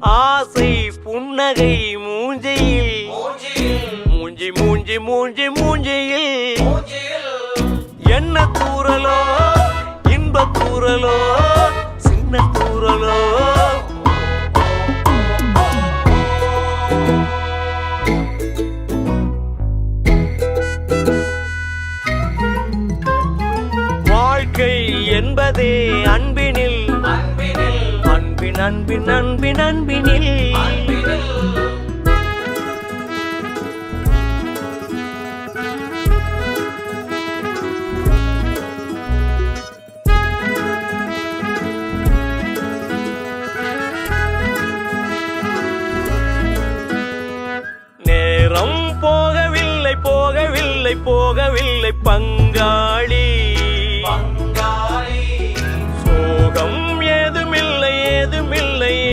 ஆசை புன்னகை மூஞ்சையில் மூஞ்சி மூஞ்சி மூஞ்சி மூஞ்சியில் என்ன தூரலோ இன்ப தூரலோ சின்ன தூரலோ வாழ்க்கை என்பதே அன்பினில் அன்பின் அன்பின் அன்பின் அன்பினில் நேரம் போகவில்லை போகவில்லை போகவில்லை பங்காளி